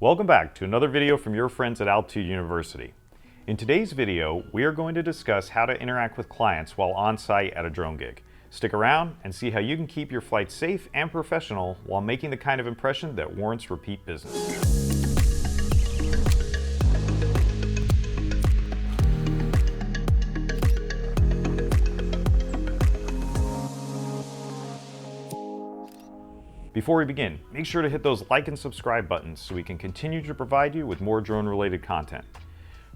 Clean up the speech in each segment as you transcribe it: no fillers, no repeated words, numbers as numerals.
Welcome back to another video from your friends at Altitude University. In today's video, we are going to discuss how to interact with clients while on site at a drone gig. Stick around and see how you can keep your flight safe and professional while making the kind of impression that warrants repeat business. Before we begin, make sure to hit those like and subscribe buttons so we can continue to provide you with more drone-related content.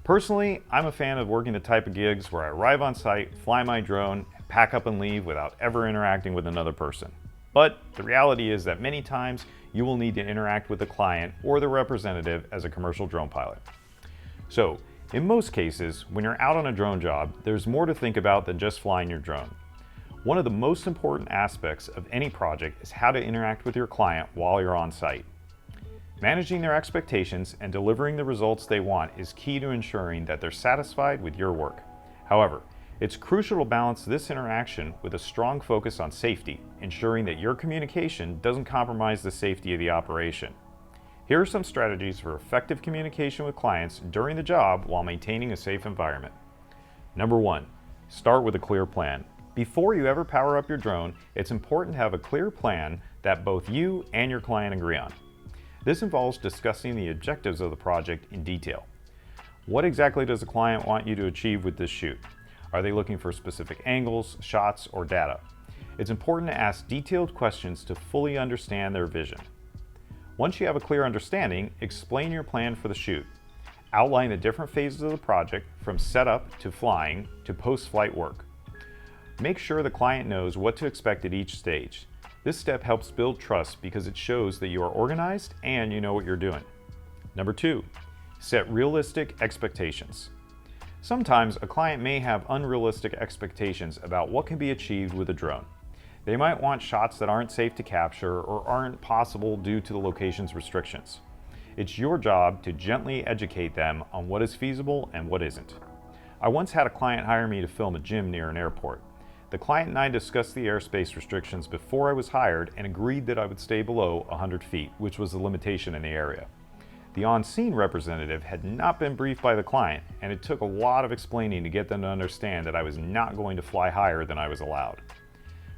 Personally, I'm a fan of working the type of gigs where I arrive on site, fly my drone, and pack up and leave without ever interacting with another person. But the reality is that many times you will need to interact with the client or the representative as a commercial drone pilot. So, in most cases, when you're out on a drone job, there's more to think about than just flying your drone. One of the most important aspects of any project is how to interact with your client while you're on site. Managing their expectations and delivering the results they want is key to ensuring that they're satisfied with your work. However, it's crucial to balance this interaction with a strong focus on safety, ensuring that your communication doesn't compromise the safety of the operation. Here are some strategies for effective communication with clients during the job while maintaining a safe environment. Number 1, start with a clear plan. Before you ever power up your drone, it's important to have a clear plan that both you and your client agree on. This involves discussing the objectives of the project in detail. What exactly does the client want you to achieve with this shoot? Are they looking for specific angles, shots, or data? It's important to ask detailed questions to fully understand their vision. Once you have a clear understanding, explain your plan for the shoot. Outline the different phases of the project, from setup to flying to post-flight work. Make sure the client knows what to expect at each stage. This step helps build trust because it shows that you are organized and you know what you're doing. Number 2, set realistic expectations. Sometimes a client may have unrealistic expectations about what can be achieved with a drone. They might want shots that aren't safe to capture or aren't possible due to the location's restrictions. It's your job to gently educate them on what is feasible and what isn't. I once had a client hire me to film a gym near an airport. The client and I discussed the airspace restrictions before I was hired and agreed that I would stay below 100 feet, which was the limitation in the area. The on-scene representative had not been briefed by the client, and it took a lot of explaining to get them to understand that I was not going to fly higher than I was allowed.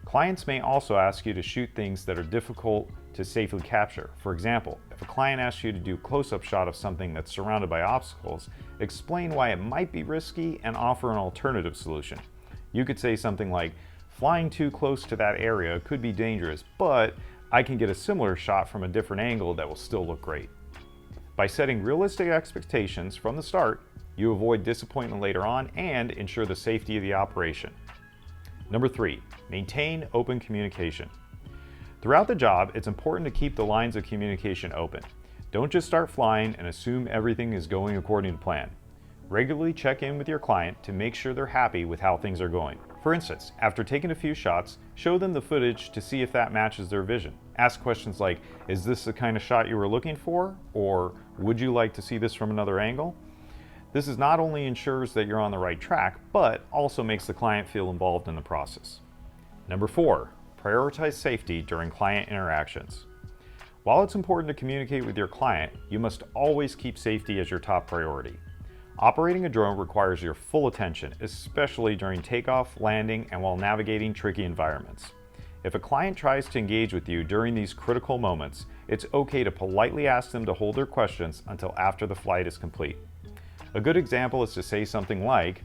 Clients may also ask you to shoot things that are difficult to safely capture. For example, if a client asks you to do a close-up shot of something that's surrounded by obstacles, explain why it might be risky and offer an alternative solution. You could say something like, flying too close to that area could be dangerous, but I can get a similar shot from a different angle that will still look great. By setting realistic expectations from the start, you avoid disappointment later on and ensure the safety of the operation. Number 3, maintain open communication. Throughout the job, it's important to keep the lines of communication open. Don't just start flying and assume everything is going according to plan. Regularly check in with your client to make sure they're happy with how things are going. For instance, after taking a few shots, show them the footage to see if that matches their vision. Ask questions like, is this the kind of shot you were looking for? Or would you like to see this from another angle? This not only ensures that you're on the right track, but also makes the client feel involved in the process. Number 4, prioritize safety during client interactions. While it's important to communicate with your client, you must always keep safety as your top priority. Operating a drone requires your full attention, especially during takeoff, landing, and while navigating tricky environments. If a client tries to engage with you during these critical moments, it's okay to politely ask them to hold their questions until after the flight is complete. A good example is to say something like,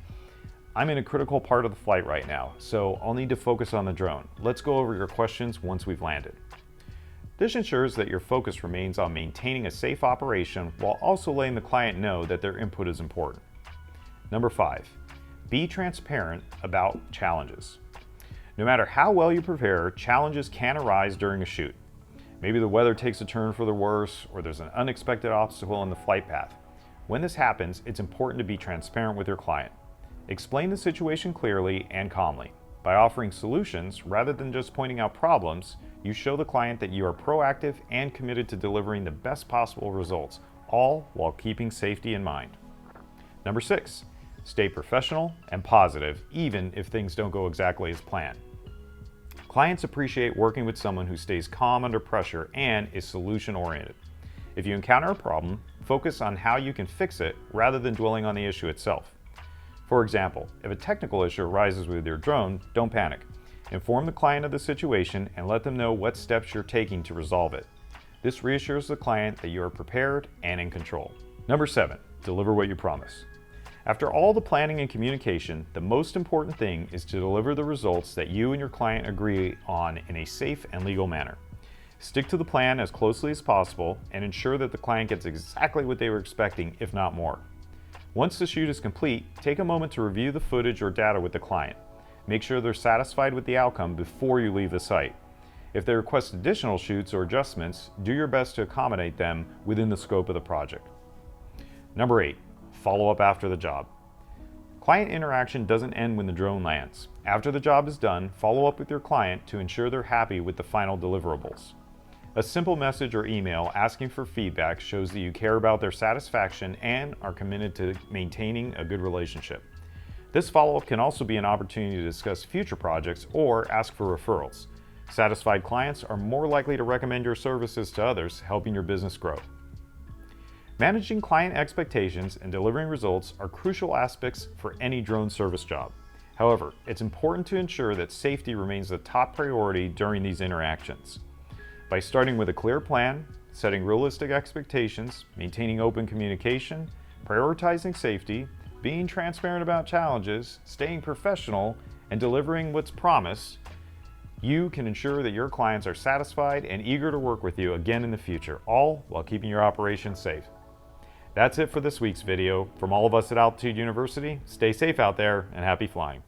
I'm in a critical part of the flight right now, so I'll need to focus on the drone. Let's go over your questions once we've landed. This ensures that your focus remains on maintaining a safe operation while also letting the client know that their input is important. Number 5, be transparent about challenges. No matter how well you prepare, challenges can arise during a shoot. Maybe the weather takes a turn for the worse, or there's an unexpected obstacle in the flight path. When this happens, it's important to be transparent with your client. Explain the situation clearly and calmly. By offering solutions rather than just pointing out problems, you show the client that you are proactive and committed to delivering the best possible results, all while keeping safety in mind. Number 6, stay professional and positive even if things don't go exactly as planned. Clients appreciate working with someone who stays calm under pressure and is solution-oriented. If you encounter a problem, focus on how you can fix it rather than dwelling on the issue itself. For example, if a technical issue arises with your drone, don't panic. Inform the client of the situation and let them know what steps you're taking to resolve it. This reassures the client that you are prepared and in control. Number 7, deliver what you promise. After all the planning and communication, the most important thing is to deliver the results that you and your client agree on in a safe and legal manner. Stick to the plan as closely as possible and ensure that the client gets exactly what they were expecting, if not more. Once the shoot is complete, take a moment to review the footage or data with the client. Make sure they're satisfied with the outcome before you leave the site. If they request additional shoots or adjustments, do your best to accommodate them within the scope of the project. Number 8, follow up after the job. Client interaction doesn't end when the drone lands. After the job is done, follow up with your client to ensure they're happy with the final deliverables. A simple message or email asking for feedback shows that you care about their satisfaction and are committed to maintaining a good relationship. This follow-up can also be an opportunity to discuss future projects or ask for referrals. Satisfied clients are more likely to recommend your services to others, helping your business grow. Managing client expectations and delivering results are crucial aspects for any drone service job. However, it's important to ensure that safety remains the top priority during these interactions. By starting with a clear plan, setting realistic expectations, maintaining open communication, prioritizing safety, being transparent about challenges, staying professional, and delivering what's promised, you can ensure that your clients are satisfied and eager to work with you again in the future, all while keeping your operations safe. That's it for this week's video. From all of us at Altitude University, stay safe out there and happy flying.